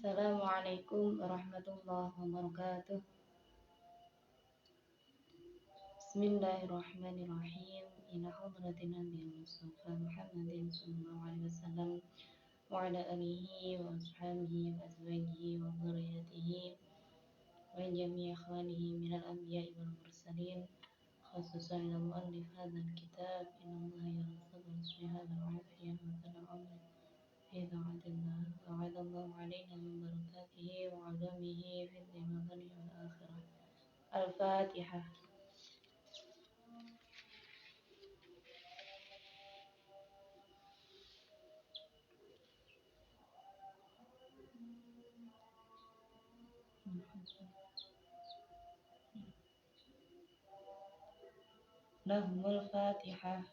Assalamualaikum warahmatullahi wabarakatuh. Bismillahirrahmanirrahim. Ila hadratin Nabi Mustafa Muhammadin sallallahu alaihi wasallam wa ala alihi wa ashabihi wa azwajihi wa dzurriyyatihi wa jami'i ikhwanihi minal anbiya'i wal mursalin. Khususan ila mu'allif hadzal kitab, innallaha yarzuqu bishihadil afiyah wa salam amri. إذا وعد الله علينا من بركاته وعلومه في الدنيا والآخرة. الفاتحة. لهم الفاتحة.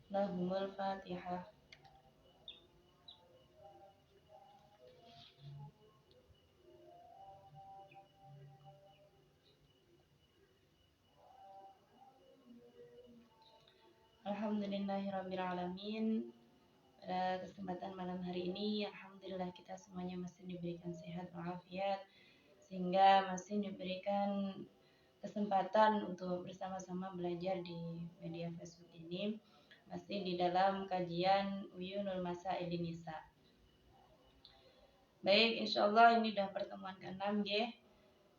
لهم الفاتحة. Alhamdulillahirrabbilalamin. Pada kesempatan malam hari ini, alhamdulillah kita semuanya masih diberikan sehat walafiat, sehingga masih diberikan kesempatan untuk bersama-sama belajar di media Facebook ini, masih di dalam kajian Uyunul Masailin Nisa. Baik, insyaallah ini sudah pertemuan ke-6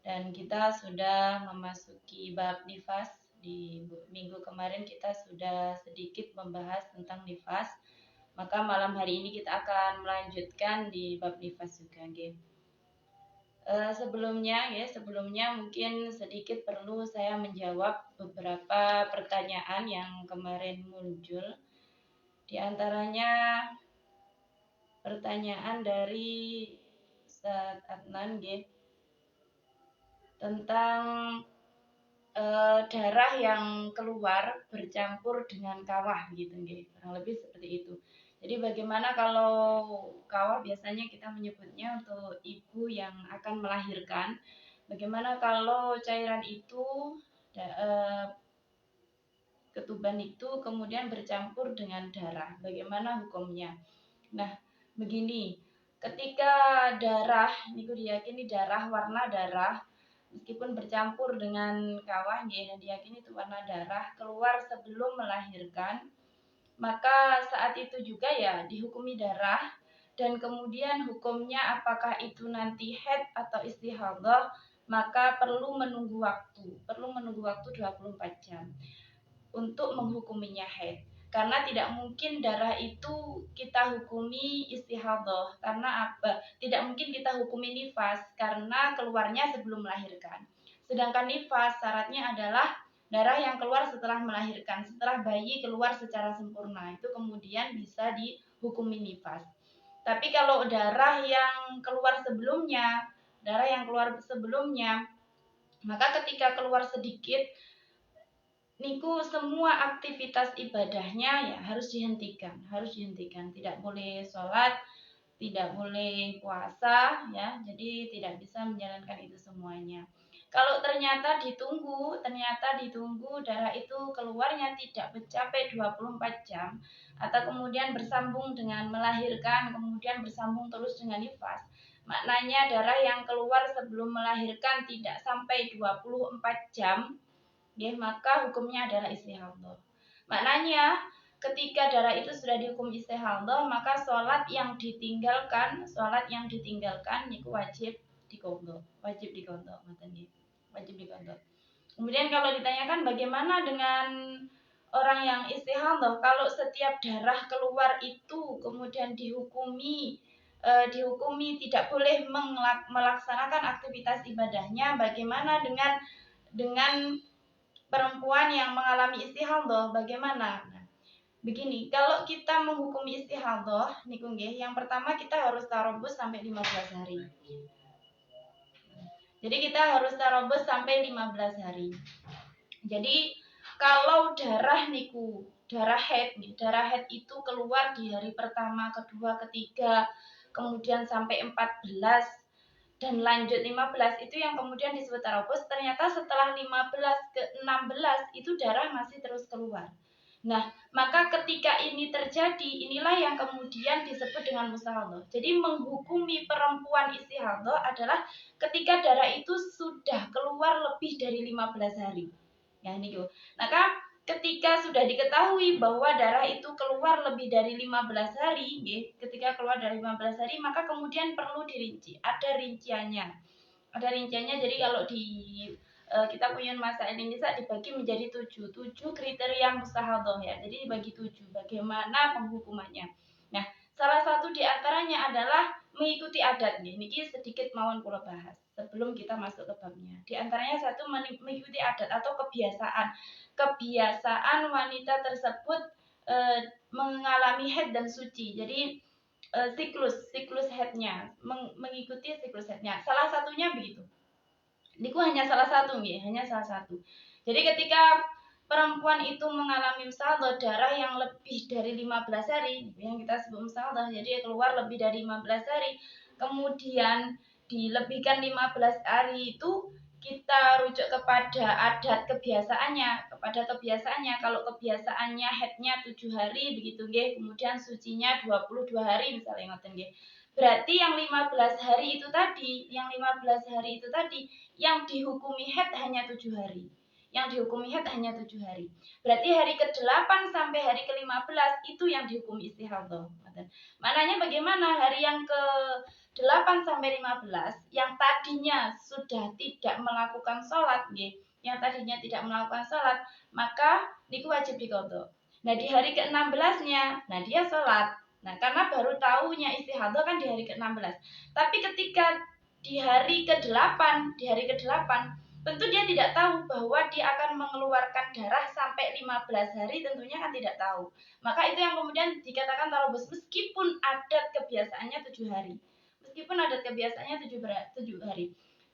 dan kita sudah memasuki bab nifas. Di minggu kemarin kita sudah sedikit membahas tentang nifas, maka malam hari ini kita akan melanjutkan di bab nifas juga. Sebelumnya mungkin sedikit perlu saya menjawab beberapa pertanyaan yang kemarin muncul. Di antaranya pertanyaan dari Ustaz Adnan tentang darah yang keluar bercampur dengan kawah gitu kurang lebih seperti itu. Jadi bagaimana kalau kawah biasanya kita menyebutnya untuk ibu yang akan melahirkan. Bagaimana kalau cairan itu ketuban itu kemudian bercampur dengan darah, bagaimana hukumnya? Nah, begini, ketika darah, ini diyakini darah, warna darah, meskipun bercampur dengan kawah, dan diyakini itu warna darah, keluar sebelum melahirkan, maka saat itu juga ya dihukumi darah, dan kemudian hukumnya apakah itu nanti haid atau istihadah, maka perlu menunggu waktu 24 jam untuk menghukuminya haid. Karena tidak mungkin darah itu kita hukumi istihadah. Karena apa? Tidak mungkin kita hukumi nifas karena keluarnya sebelum melahirkan. Sedangkan nifas syaratnya adalah darah yang keluar setelah melahirkan, setelah bayi keluar secara sempurna, itu kemudian bisa dihukumi nifas. Tapi kalau darah yang keluar sebelumnya, maka ketika keluar sedikit, niku semua aktivitas ibadahnya ya harus dihentikan, tidak boleh sholat, tidak boleh puasa ya, jadi tidak bisa menjalankan itu semuanya. Kalau ternyata ditunggu darah itu keluarnya tidak mencapai 24 jam atau kemudian bersambung dengan melahirkan, kemudian bersambung terus dengan nifas, maknanya darah yang keluar sebelum melahirkan tidak sampai 24 jam, maka hukumnya adalah istihadah. Maknanya ketika darah itu sudah dihukum istihadah, maka sholat yang ditinggalkan niku wajib diqadha. Kemudian kalau ditanyakan bagaimana dengan orang yang istihadah, kalau setiap darah keluar itu kemudian dihukumi tidak boleh melaksanakan aktivitas ibadahnya, bagaimana dengan perempuan yang mengalami istihadah, bagaimana? Nah, begini, kalau kita menghukumi istihadah niku yang pertama kita harus tarobus sampai 15 hari. Jadi kita harus tarobus sampai 15 hari. Jadi kalau darah niku, darah haid nih, darah haid itu keluar di hari pertama, kedua, ketiga, kemudian sampai 14 dan lanjut 15 itu yang kemudian disebut taropos. Ternyata setelah 15 ke 16 itu darah masih terus keluar. Nah, maka ketika ini terjadi, inilah yang kemudian disebut dengan mustahadah. Jadi menghukumi perempuan istihadah adalah ketika darah itu sudah keluar lebih dari 15 hari. Ya, ini gitu. Maka ketika sudah diketahui bahwa darah itu keluar lebih dari 15 hari, ketika keluar dari 15 hari, maka kemudian perlu dirinci. Ada rinciannya. Ada rinciannya, jadi kalau di kita punya masa Indonesia dibagi menjadi 7 kriteria mustahadah ya. Jadi dibagi 7. Bagaimana penghukumannya? Nah, salah satu di antaranya adalah mengikuti adat nih. Niki sedikit mawon kula bahas sebelum kita masuk ke babnya. Di antaranya satu mengikuti adat atau kebiasaan. Kebiasaan wanita tersebut mengalami haid dan suci. Jadi siklus haidnya, mengikuti siklus haidnya. Salah satunya begitu. Niku hanya salah satu nih, hanya salah satu. Jadi ketika perempuan itu mengalami mustahadah darah yang lebih dari 15 hari, yang kita sebut mustahadah, jadi keluar lebih dari 15 hari, kemudian dilebihkan 15 hari itu kita rujuk kepada adat kebiasaannya, kalau kebiasaannya haidnya 7 hari begitu nggih, kemudian sucinya 22 hari misalnya ngoten nggih. Berarti yang 15 hari itu tadi, yang dihukumi haid hanya 7 hari. Berarti hari ke-8 sampai hari ke-15 itu yang dihukumi istihadah. Maknanya bagaimana hari yang ke-8 sampai 15 yang tadinya sudah tidak melakukan sholat, maka niku wajib diqadha. Nah, di hari ke-16-nya, nah dia sholat. Nah, karena baru tahunya istihadah kan di hari ke-16. Tapi ketika di hari ke-8, tentu dia tidak tahu bahwa dia akan mengeluarkan darah sampai 15 hari, tentunya kan tidak tahu. Maka itu yang kemudian dikatakan tarobos meskipun adat kebiasaannya 7 hari.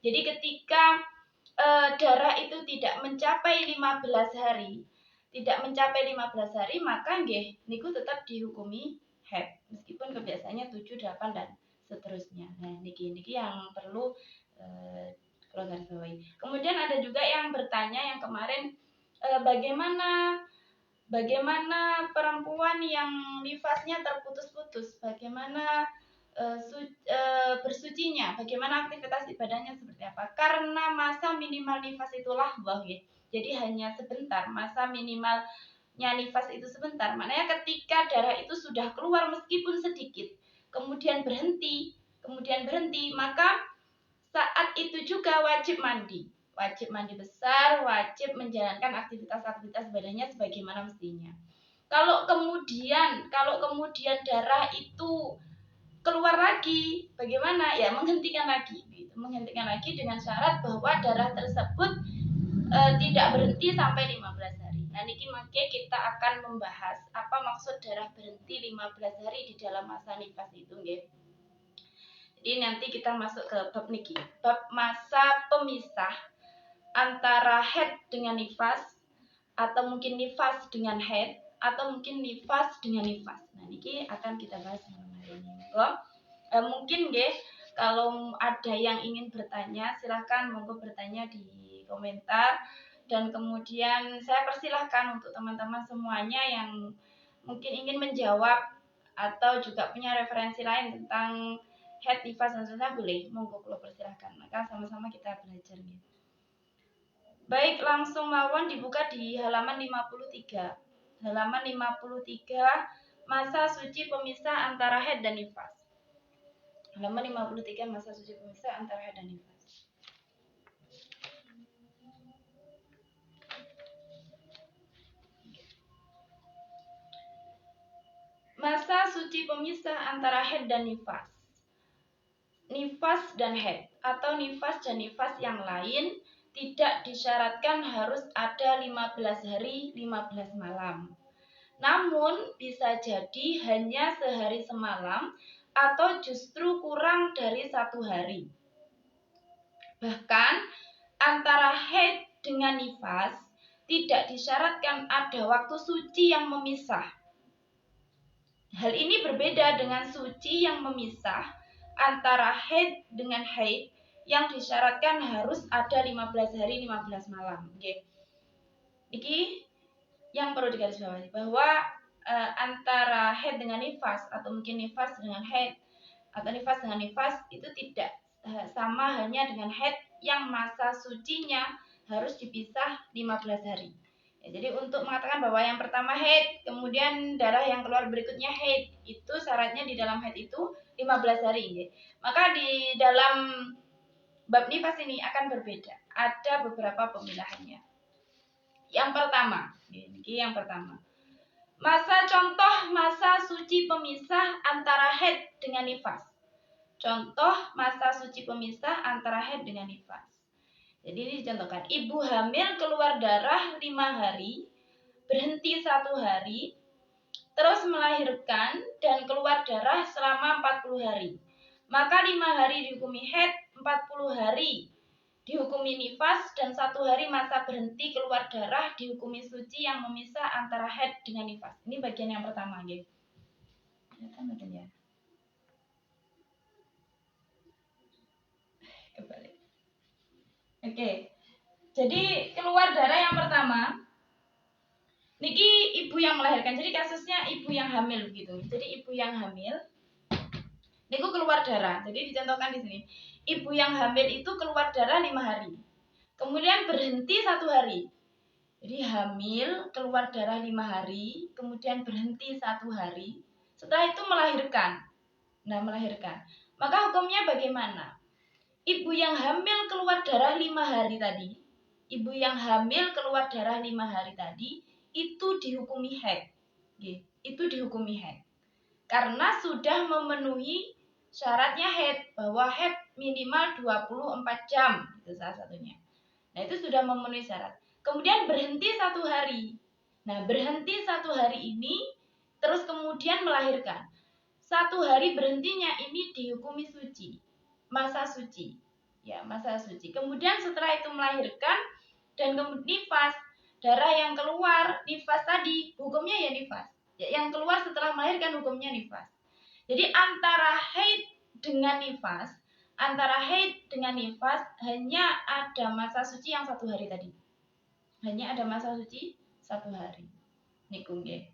Jadi ketika darah itu tidak mencapai 15 hari, maka nggih niku tetap dihukumi haid meskipun kebiasaannya 7, 8 dan seterusnya. Nah, niki yang perlu kalau garis bawahi. Kemudian ada juga yang bertanya yang kemarin bagaimana perempuan yang nifasnya terputus-putus, bagaimana bersucinya, bagaimana aktivitas ibadahnya seperti apa? Karena masa minimal nifas itu lahdzah ya. Jadi hanya sebentar, masa minimalnya nifas itu sebentar. Maknanya ketika darah itu sudah keluar meskipun sedikit, kemudian berhenti, maka saat itu juga wajib mandi besar, wajib menjalankan aktivitas ibadahnya sebagaimana mestinya. Kalau kemudian darah itu keluar lagi, bagaimana? Ya menghentikan lagi dengan syarat bahwa darah tersebut tidak berhenti sampai 15 hari. Nah, niki mangke kita akan membahas apa maksud darah berhenti 15 hari di dalam masa nifas itu nggih. Jadi nanti kita masuk ke bab niki, bab masa pemisah antara haid dengan nifas, atau mungkin nifas dengan haid, atau mungkin nifas dengan nifas. Nah, niki akan kita bahas malam hari ini. Mungkin nggih kalau ada yang ingin bertanya, silahkan monggo bertanya di komentar, dan kemudian saya persilahkan untuk teman-teman semuanya yang mungkin ingin menjawab atau juga punya referensi lain tentang haid, nifas dan seterusnya boleh, monggo kula persilahkan. Maka sama-sama kita belajar nih. Baik, langsung mawon dibuka di halaman 53. Halaman 53, masa suci pemisah antara haid dan nifas. Halaman 53, masa suci pemisah antara haid dan nifas. Masa suci pemisah antara haid dan nifas. Nifas dan haid atau nifas dan nifas yang lain tidak disyaratkan harus ada 15 hari 15 malam. Namun bisa jadi hanya sehari semalam atau justru kurang dari 1 hari. Bahkan antara haid dengan nifas tidak disyaratkan ada waktu suci yang memisah. Hal ini berbeda dengan suci yang memisah antara haid dengan haid yang disyaratkan harus ada 15 hari 15 malam. Oke. Iki yang perlu digarisbawahi bahwa antara haid dengan nifas atau mungkin nifas dengan haid atau nifas dengan nifas itu tidak sama hanya dengan haid yang masa sucinya harus dipisah 15 hari. Jadi untuk mengatakan bahwa yang pertama haid, kemudian darah yang keluar berikutnya haid, itu syaratnya di dalam haid itu 15 hari. Maka di dalam bab nifas ini akan berbeda. Ada beberapa pemilahannya. Yang pertama, contoh masa suci pemisah antara haid dengan nifas. Contoh masa suci pemisah antara haid dengan nifas. Jadi ini dicontohkan, ibu hamil keluar darah 5 hari, berhenti 1 hari, terus melahirkan dan keluar darah selama 40 hari. Maka 5 hari dihukumi haid, 40 hari dihukumi nifas, dan 1 hari masa berhenti keluar darah dihukumi suci yang memisah antara haid dengan nifas. Ini bagian yang pertama, gitu. Ya. Kebalik. Oke, jadi keluar darah yang pertama, niki ibu yang melahirkan. Jadi kasusnya ibu yang hamil gitu. Jadi ibu yang hamil, niku keluar darah. Jadi dicontohkan di sini, ibu yang hamil itu keluar darah 5 hari, kemudian berhenti 1 hari. Jadi hamil keluar darah 5 hari, kemudian berhenti 1 hari. Setelah itu melahirkan. Nah melahirkan, maka hukumnya bagaimana? Ibu yang hamil keluar darah 5 hari tadi, ibu yang hamil keluar darah 5 hari tadi, itu dihukumi haid. Itu dihukumi haid. Karena sudah memenuhi syaratnya haid, bahwa haid minimal 24 jam, itu salah satunya. Nah itu sudah memenuhi syarat. Kemudian berhenti 1 hari. Nah berhenti 1 hari ini, terus kemudian melahirkan. 1 hari berhentinya ini dihukumi suci, masa suci, ya masa suci. Kemudian setelah itu melahirkan dan kemudian nifas, darah yang keluar nifas tadi hukumnya ya nifas. Ya, yang keluar setelah melahirkan hukumnya nifas. Jadi antara haid dengan nifas hanya ada masa suci yang 1 hari tadi. Hanya ada masa suci 1 hari. Niku nggih.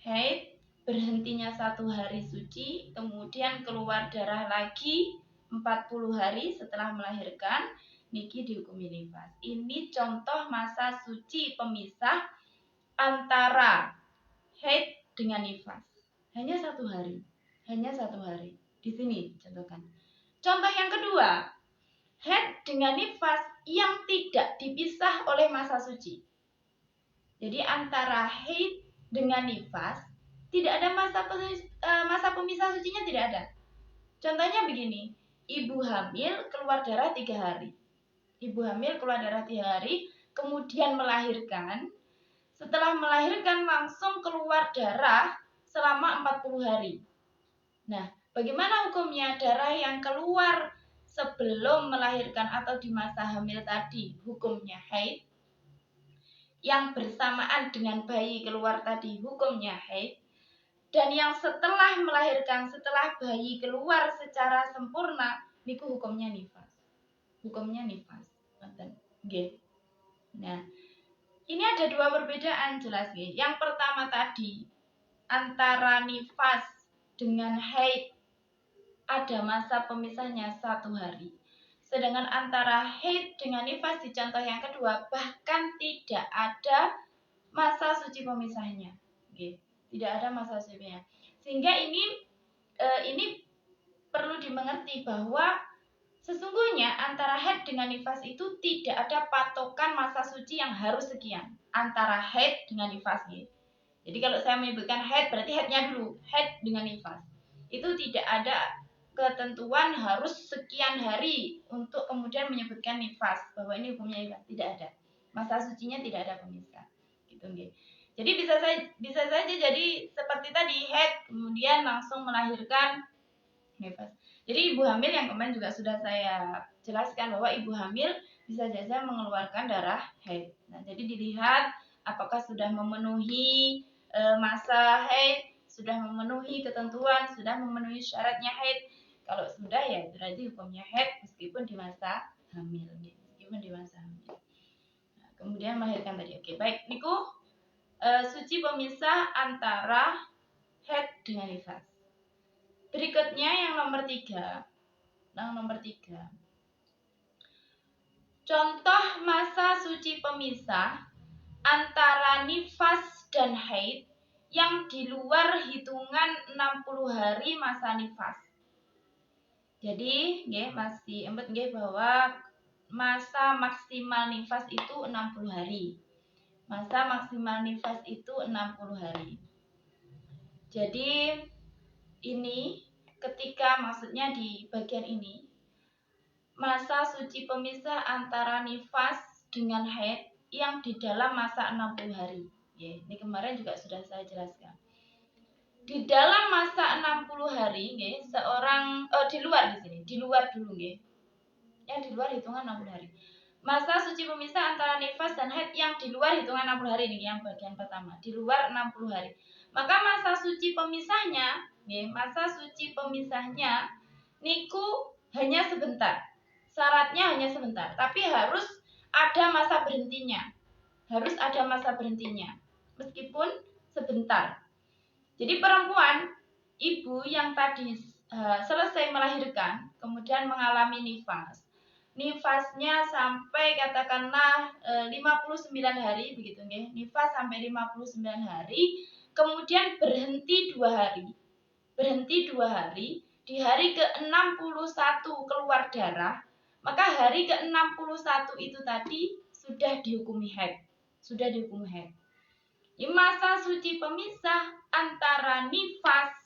Haid berhentinya 1 hari suci, kemudian keluar darah lagi 40 hari setelah melahirkan, niki dihukumi nifas. Ini contoh masa suci pemisah antara haid dengan nifas. Hanya 1 hari. Hanya 1 hari. Di sini contohkan. Contoh yang kedua, haid dengan nifas yang tidak dipisah oleh masa suci. Jadi antara haid dengan nifas tidak ada masa pemisah sucinya, tidak ada. Contohnya begini, ibu hamil keluar darah 3 hari. Ibu hamil keluar darah 3 hari, kemudian melahirkan. Setelah melahirkan langsung keluar darah selama 40 hari. Nah, bagaimana hukumnya darah yang keluar sebelum melahirkan atau di masa hamil tadi? Hukumnya haid. Yang bersamaan dengan bayi keluar tadi hukumnya haid, dan yang setelah melahirkan, setelah bayi keluar secara sempurna, niku hukumnya nifas. Hukumnya nifas. Nggih. Nah, ini ada 2 perbedaan jelas nggih. Yang pertama tadi antara nifas dengan haid ada masa pemisahnya 1 hari. Sedangkan antara haid dengan nifas di contoh yang kedua bahkan tidak ada masa suci pemisahnya. Oke, tidak ada masa suci pemisahnya. Sehingga ini perlu dimengerti bahwa sesungguhnya antara haid dengan nifas itu tidak ada patokan masa suci yang harus sekian antara haid dengan nifas. Jadi kalau saya menyebutkan haid berarti haidnya dulu, haid dengan nifas. Itu tidak ada ketentuan harus sekian hari untuk kemudian menyebutkan nifas bahwa ini hukumnya nifas, tidak ada. Masa sucinya tidak ada pemisah. Gitu nggih. Jadi bisa saja jadi seperti tadi haid kemudian langsung melahirkan nifas. Jadi ibu hamil yang kemarin juga sudah saya jelaskan bahwa ibu hamil bisa saja mengeluarkan darah haid. Nah, jadi dilihat apakah sudah memenuhi masa haid, sudah memenuhi ketentuan, sudah memenuhi syaratnya haid. Kalau sudah ya berarti hukumnya haid meskipun di masa hamil, meskipun di masa hamil. Nah, kemudian melahirkan tadi. Oke, baik. Niku suci pemisah antara haid dengan nifas. Berikutnya yang nomor 3. Contoh masa suci pemisah antara nifas dan haid yang di luar hitungan 60 hari masa nifas. Jadi, masih embet bahwa masa maksimal nifas itu 60 hari. Masa maksimal nifas itu 60 hari. Jadi, ini ketika maksudnya di bagian ini masa suci pemisah antara nifas dengan haid yang di dalam masa 60 hari. Ini kemarin juga sudah saya jelaskan. Di dalam masa 60 hari, seorang di luar dulu, yang di luar hitungan 60 hari. Masa suci pemisah antara nifas dan haid yang di luar hitungan 60 hari ini yang bagian pertama, di luar 60 hari. Maka masa suci pemisahnya, niku hanya sebentar. Syaratnya hanya sebentar, tapi harus ada masa berhentinya. Meskipun sebentar. Jadi perempuan, ibu yang tadi selesai melahirkan, kemudian mengalami nifas. Nifasnya sampai katakanlah 59 hari begitu nggih. Nifas sampai 59 hari, kemudian berhenti 2 hari. Di hari ke-61 keluar darah, maka hari ke-61 itu tadi sudah dihukumi haid. Ini masa suci pemisah antara nifas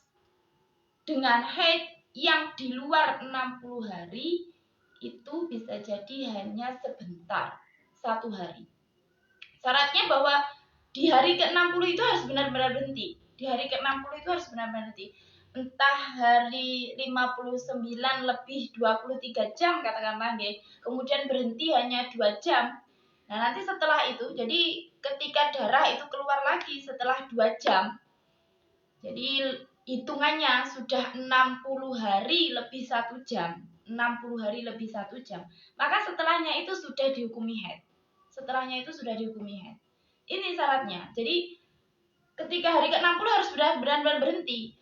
dengan haid yang di luar 60 hari itu bisa jadi hanya sebentar, 1 hari. Syaratnya bahwa di hari ke-60 itu harus benar-benar berhenti. Entah hari 59 lebih 23 jam katakanlah nggih. Kemudian berhenti hanya 2 jam. Nah, nanti setelah itu jadi ketika darah itu keluar lagi setelah 2 jam. Jadi hitungannya sudah 60 hari lebih 1 jam. Maka setelahnya itu sudah dihukumi haid. Ini syaratnya. Jadi ketika hari ke-60 harus benar-benar berhenti.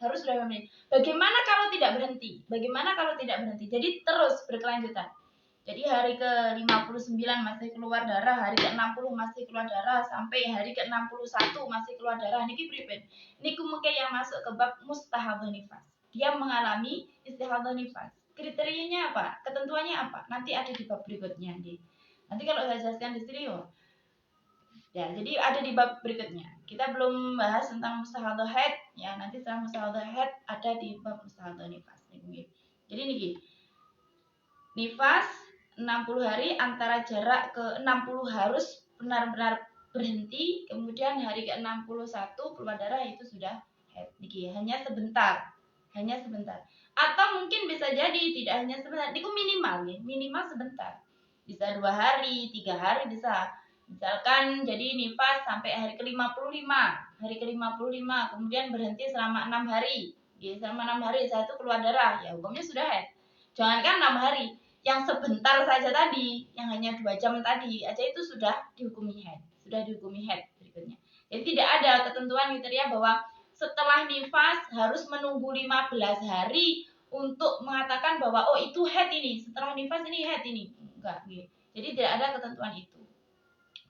Bagaimana kalau tidak berhenti? Jadi terus berkelanjutan. Jadi hari ke-59 masih keluar darah, hari ke-60 masih keluar darah, sampai hari ke-61 masih keluar darah. Niki pripun? Niku mungkin yang masuk ke bab mustahadhah nifas. Dia mengalami istihadhah nifas. Kriterianya apa? Ketentuannya apa? Nanti ada di bab berikutnya. Nanti kalau saya jelaskan di sini ya, jadi ada di bab berikutnya. Kita belum bahas tentang mustahadhah haid, ya nanti setelah mustahadhah haid ada di bab mustahadhah nifas. Jadi niki. Nifas 60 hari antara jarak ke 60 harus benar-benar berhenti, kemudian hari ke-61 keluar darah itu sudah haid. Niki hanya sebentar. Atau mungkin bisa jadi tidak hanya sebentar, niku minimal sebentar. Bisa 2 hari, 3 hari bisa. Misalkan jadi nifas sampai hari ke-55, kemudian berhenti selama 6 hari. Selama 6 hari saya itu keluar darah, ya hukumnya sudah haid. Jangankan 6 hari, yang sebentar saja tadi, yang hanya 2 jam tadi aja itu sudah dihukumi haid. Berikutnya. Jadi tidak ada ketentuan kriteria bahwa setelah nifas harus menunggu 15 hari untuk mengatakan bahwa oh itu haid ini, setelah nifas ini haid ini. Enggak, gitu. Jadi tidak ada ketentuan itu.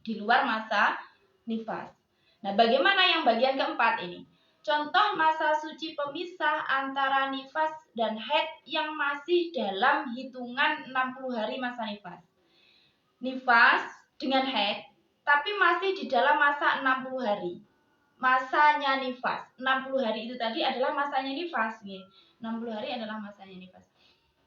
Di luar masa nifas. Nah, bagaimana yang bagian keempat ini? Contoh masa suci pemisah antara nifas dan haid yang masih dalam hitungan 60 hari masa nifas. Nifas dengan haid, tapi masih di dalam masa 60 hari. Masanya nifas. 60 hari itu tadi adalah masanya nifas. 60 hari adalah masanya nifas.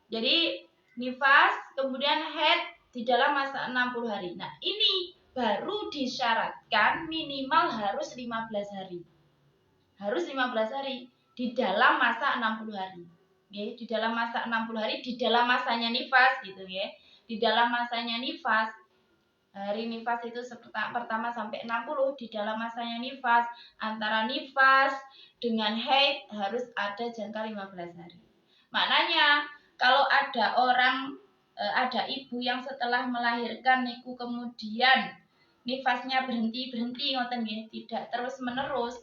Jadi, nifas, kemudian haid di dalam masa 60 hari. Nah, ini baru disyaratkan minimal harus 15 hari. Di dalam masa 60 hari. Di dalam masa 60 hari, di dalam masanya nifas gitu ya. di dalam masanya nifas, hari nifas itu pertama sampai 60, di dalam masanya nifas, antara nifas dengan haid harus ada jangka 15 hari. Maknanya kalau ada orang, ada ibu yang setelah melahirkan niku kemudian nifasnya berhenti ngoten nggih, tidak terus menerus,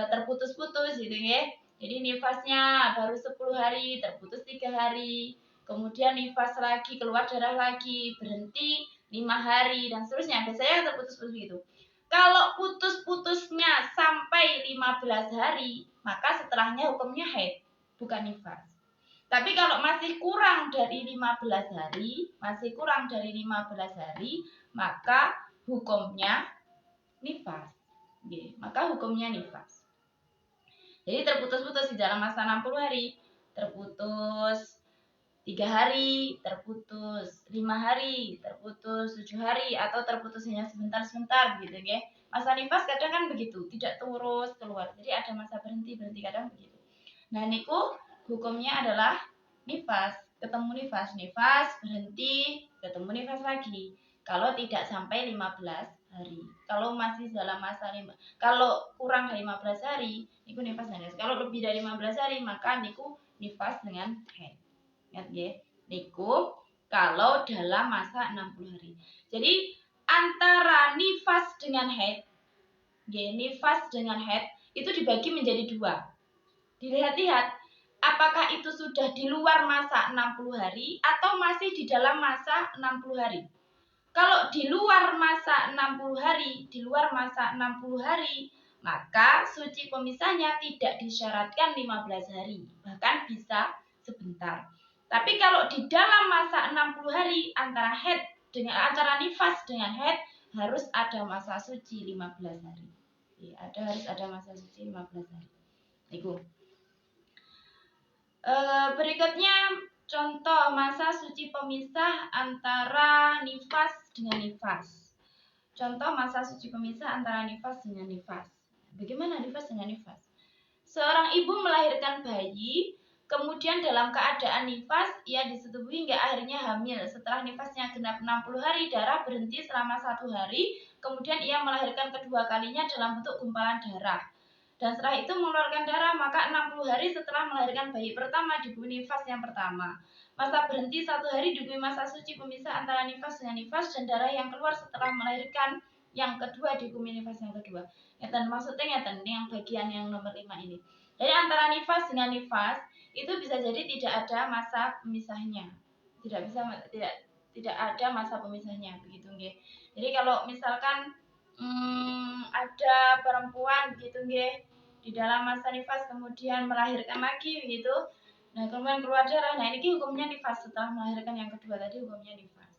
terputus-putus gitu nggih. Jadi nifasnya baru 10 hari, terputus 3 hari, kemudian nifas lagi, keluar darah lagi, berhenti 5 hari dan seterusnya. Biasanya terputus-putus gitu. Kalau putus-putusnya sampai 15 hari, maka setelahnya hukumnya haid, bukan nifas. Tapi kalau masih kurang dari 15 hari, maka hukumnya nifas. Jadi terputus-putus di dalam masa 60 hari, terputus 3 hari, terputus 5 hari, terputus 7 hari, atau terputus hanya sebentar-sebentar gitu ya. Masa nifas kadang kan begitu, tidak terus keluar. Jadi ada masa berhenti kadang begitu. Nah, niku hukumnya adalah nifas, ketemu nifas berhenti, ketemu nifas lagi. Kalau tidak sampai 15 hari. Kalau masih dalam masa kalau kurang dari 15 hari, niku nifas dengan haid. Kalau lebih dari 15 hari, maka niku nifas dengan haid. Ingat ya, niku kalau dalam masa 60 hari. Jadi antara nifas dengan haid, nifas dengan haid itu dibagi menjadi dua. Dilihat-lihat apakah itu sudah di luar masa 60 hari atau masih di dalam masa 60 hari. Kalau di luar masa 60 hari, maka suci pemisahnya tidak disyaratkan 15 hari, bahkan bisa sebentar. Tapi kalau di dalam masa 60 hari antara nifas dengan haid harus ada masa suci 15 hari. Harus ada masa suci 15 hari. Itu. Berikutnya contoh masa suci pemisah antara nifas dengan nifas. Contoh masa suci pemisah antara nifas dengan nifas. Bagaimana nifas dengan nifas? Seorang ibu melahirkan bayi, kemudian dalam keadaan nifas, ia disetubui hingga akhirnya hamil. Setelah nifasnya genap 60 hari, darah berhenti selama 1 hari, kemudian ia melahirkan kedua kalinya dalam bentuk gumpalan darah. Dan setelah itu mengeluarkan darah, maka 60 hari setelah melahirkan bayi pertama diberi nifas yang pertama. Masa berhenti 1 hari diberi masa suci pemisah antara nifas dengan nifas, dan darah yang keluar setelah melahirkan yang kedua dihukumi nifas yang kedua. Dan maksudnya yang bagian yang nomor 5 ini. Jadi antara nifas dengan nifas itu bisa jadi tidak ada masa pemisahnya. Tidak ada masa pemisahnya begitu nggih. Jadi kalau misalkan ada perempuan begitu nggih di dalam masa nifas kemudian melahirkan lagi begitu. Nah, kemudian keluar darah. Nah, ini hukumnya nifas setelah melahirkan yang kedua tadi hukumnya nifas.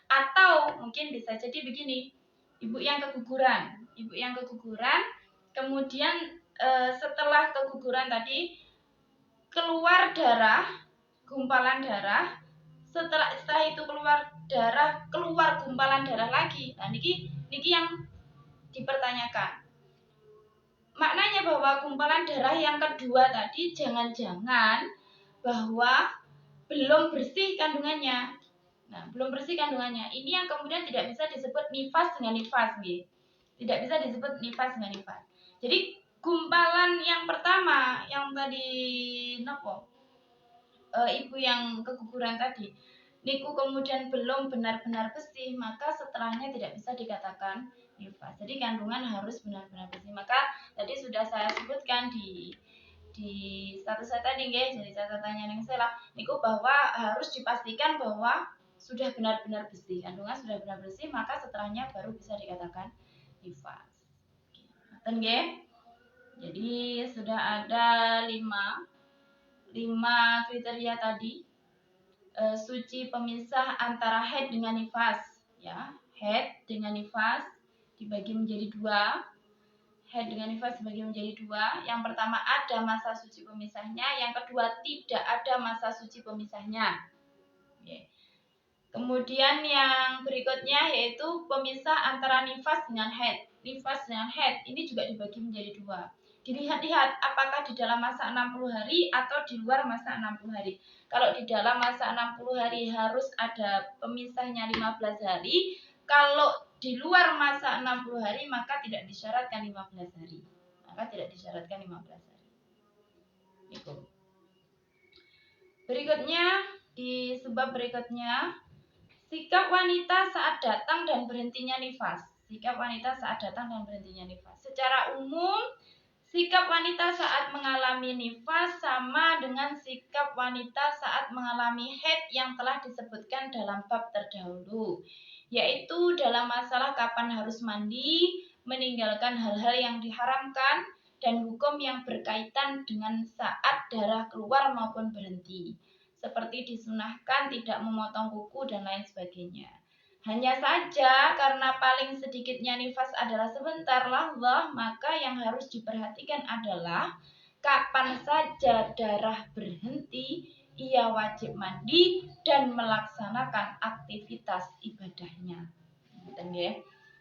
Atau mungkin bisa jadi begini. Ibu yang keguguran, kemudian setelah keguguran tadi keluar darah, gumpalan darah. Setelah itu keluar gumpalan darah lagi. Nah, niki yang dipertanyakan. Maknanya bahwa gumpalan darah yang kedua tadi jangan-jangan bahwa belum bersih kandungannya. Nah, belum bersih kandungannya. Ini yang kemudian tidak bisa disebut nifas dengan nifas, gitu. Tidak bisa disebut nifas dengan nifas. Jadi gumpalan yang pertama yang tadi ibu yang keguguran tadi, niku kemudian belum benar-benar bersih, maka setelahnya tidak bisa dikatakan nifas. Jadi kandungan harus benar-benar bersih. Maka tadi sudah saya sebutkan di status saya tadi nggih, jadi catatannya yang salah niku bahwa harus dipastikan bahwa sudah benar-benar bersih, kandungan sudah benar bersih, maka setelahnya baru bisa dikatakan nifas. Ngoten nggih. Jadi sudah ada 5 kriteria tadi. Suci pemisah antara haid dengan nifas, ya. Haid dengan nifas dibagi menjadi 2. Haid dengan nifas dibagi menjadi 2. Yang pertama ada masa suci pemisahnya, yang kedua tidak ada masa suci pemisahnya. Okay. Kemudian yang berikutnya yaitu pemisah antara nifas dengan haid. Nifas dengan haid ini juga dibagi menjadi 2. dilihat-lihat apakah di dalam masa 60 hari atau di luar masa 60 hari. Kalau di dalam masa 60 hari harus ada pemisahnya 15 hari. Kalau di luar masa 60 hari maka tidak disyaratkan 15 hari. Maka tidak disyaratkan 15 hari. Itu. Berikutnya, di sebab berikutnya, sikap wanita saat datang dan berhentinya nifas. Sikap wanita saat datang dan berhentinya nifas. Secara umum, sikap wanita saat mengalami nifas sama dengan sikap wanita saat mengalami haid yang telah disebutkan dalam bab terdahulu, yaitu dalam masalah kapan harus mandi, meninggalkan hal-hal yang diharamkan, dan hukum yang berkaitan dengan saat darah keluar maupun berhenti, seperti disunahkan tidak memotong kuku dan lain sebagainya. Hanya saja karena paling sedikitnya nifas adalah sebentar lahzah, maka yang harus diperhatikan adalah kapan saja darah berhenti, ia wajib mandi dan melaksanakan aktivitas ibadahnya.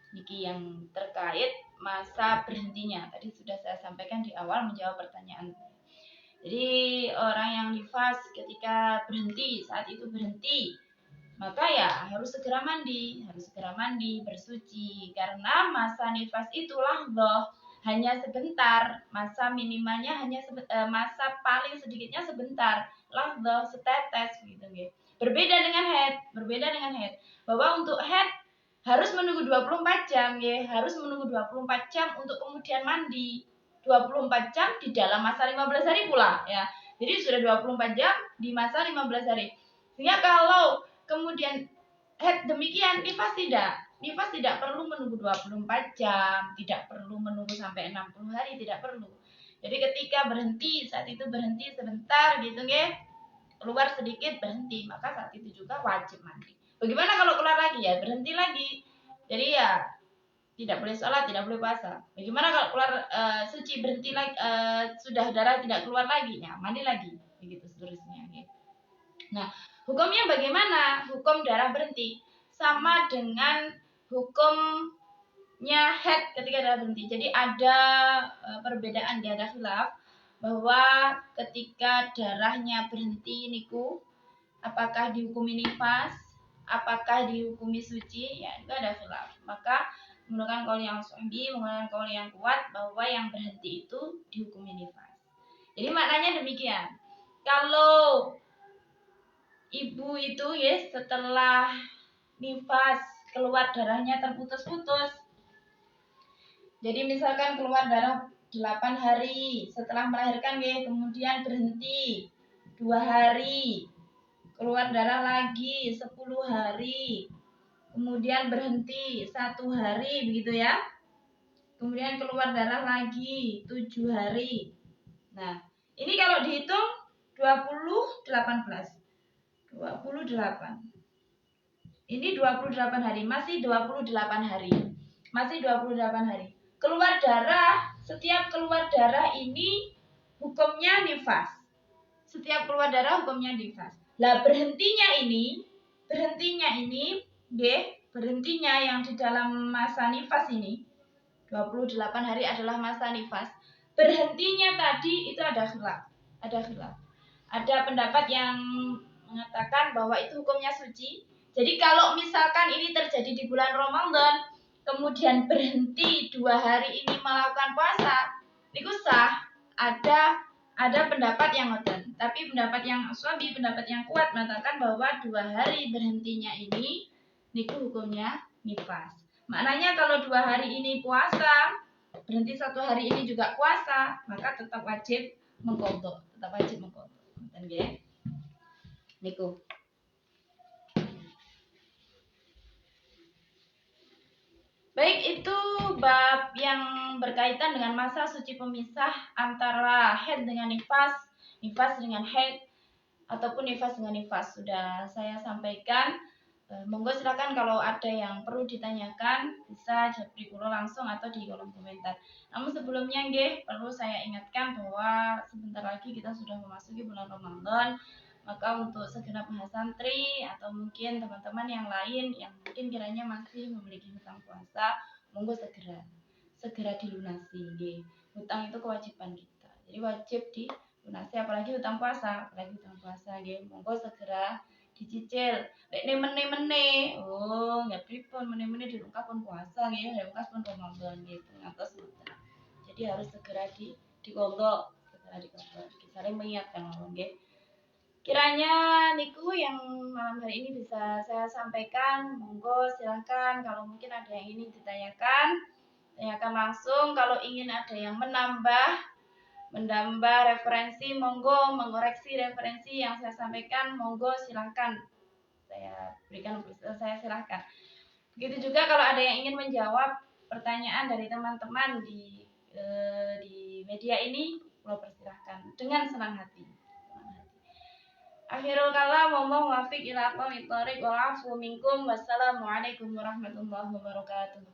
Niki yang terkait masa berhentinya. Tadi sudah saya sampaikan di awal menjawab pertanyaan. Jadi orang yang nifas ketika berhenti, saat itu berhenti, maka ya harus segera mandi, bersuci, karena masa nifas itu lahzah, hanya sebentar, masa minimalnya masa paling sedikitnya sebentar, lahzah, setetes gitu nggih. Berbeda dengan haid, bahwa untuk haid harus menunggu 24 jam nggih, harus menunggu 24 jam untuk kemudian mandi. 24 jam di dalam masa 15 hari pula ya. Jadi sudah 24 jam di masa 15 hari. Sehingga kalau kemudian demikian nifas tidak perlu menunggu 24 jam, tidak perlu menunggu sampai 60 hari, tidak perlu. Jadi ketika berhenti, saat itu berhenti sebentar gitu nggih. Keluar sedikit berhenti, maka saat itu juga wajib mandi. Bagaimana kalau keluar lagi ya? Berhenti lagi. Jadi ya tidak boleh sholat, tidak boleh puasa. Bagaimana kalau keluar suci berhenti lagi, sudah darah tidak keluar lagi, ya mandi lagi, begitu seterusnya. Gitu. Nah, hukumnya bagaimana? Hukum darah berhenti sama dengan hukumnya haid ketika darah berhenti. Jadi ada perbedaan, ada khilaf bahwa ketika darahnya berhenti niku, apakah dihukumi nifas, apakah dihukumi suci, ya itu ada khilaf. Maka menggunakan kaul yang sahih, menggunakan kaul yang kuat bahwa yang berhenti itu dihukumi nifas. Jadi maknanya demikian. Kalau ibu itu ya setelah nifas keluar darahnya terputus-putus. Jadi misalkan keluar darah 8 hari setelah melahirkan ya, kemudian berhenti 2 hari, keluar darah lagi 10 hari, kemudian berhenti 1 hari begitu ya. Kemudian keluar darah lagi 7 hari. Nah, ini kalau dihitung 28. Ini 28 hari, masih 28 hari. Masih 28 hari. Keluar darah, setiap keluar darah ini hukumnya nifas. Setiap keluar darah hukumnya nifas. Lah berhentinya ini yang di dalam masa nifas ini 28 hari adalah masa nifas. Berhentinya tadi itu ada khilaf. Ada pendapat yang mengatakan bahwa itu hukumnya suci. Jadi kalau misalkan ini terjadi di bulan Ramadan, kemudian berhenti 2 hari ini melakukan puasa, niku sah. Ada pendapat yang ngoten. Tapi pendapat yang sahih, pendapat yang kuat mengatakan bahwa 2 hari berhentinya ini niku hukumnya nifas. Maknanya kalau 2 hari ini puasa, berhenti 1 hari ini juga puasa, maka tetap wajib mengqadha, Ngoten nggih. Niku. Baik, itu bab yang berkaitan dengan masa suci pemisah antara haid dengan nifas dengan haid, ataupun nifas dengan nifas. Sudah saya sampaikan. Monggo silakan kalau ada yang perlu ditanyakan bisa japri kula langsung atau di kolom komentar. Namun sebelumnya nggih perlu saya ingatkan bahwa sebentar lagi kita sudah memasuki bulan Ramadan. Maka untuk segenap mahasantri atau mungkin teman-teman yang lain yang mungkin kiranya masih memiliki hutang puasa, monggo segera dilunasi nggih. hutang itu kewajiban kita. Jadi wajib dilunasi, apalagi hutang puasa, nggih. Monggo segera dicicil. Lek nemene, oh nggak pripun meneh-meneh dirungkap pun puasa nggih, dirungkap pun Ramadan gitu. Ngantos mboten. Jadi harus segera dikontok, saling mengingatkan nggih. Kiranya niku yang malam hari ini bisa saya sampaikan. Monggo silahkan kalau mungkin ada yang ingin ditanyakan, tanyakan langsung. Kalau ingin ada yang menambah referensi, monggo mengoreksi referensi yang saya sampaikan, monggo silahkan saya berikan, saya silahkan. Begitu juga kalau ada yang ingin menjawab pertanyaan dari teman-teman di media ini, mau persilahkan dengan senang hati. Akhirul kalam, wallahu muwaffiq ila aqwamit thoriq, wal 'afwu minkum. Wassalamualaikum warahmatullahi wabarakatuh.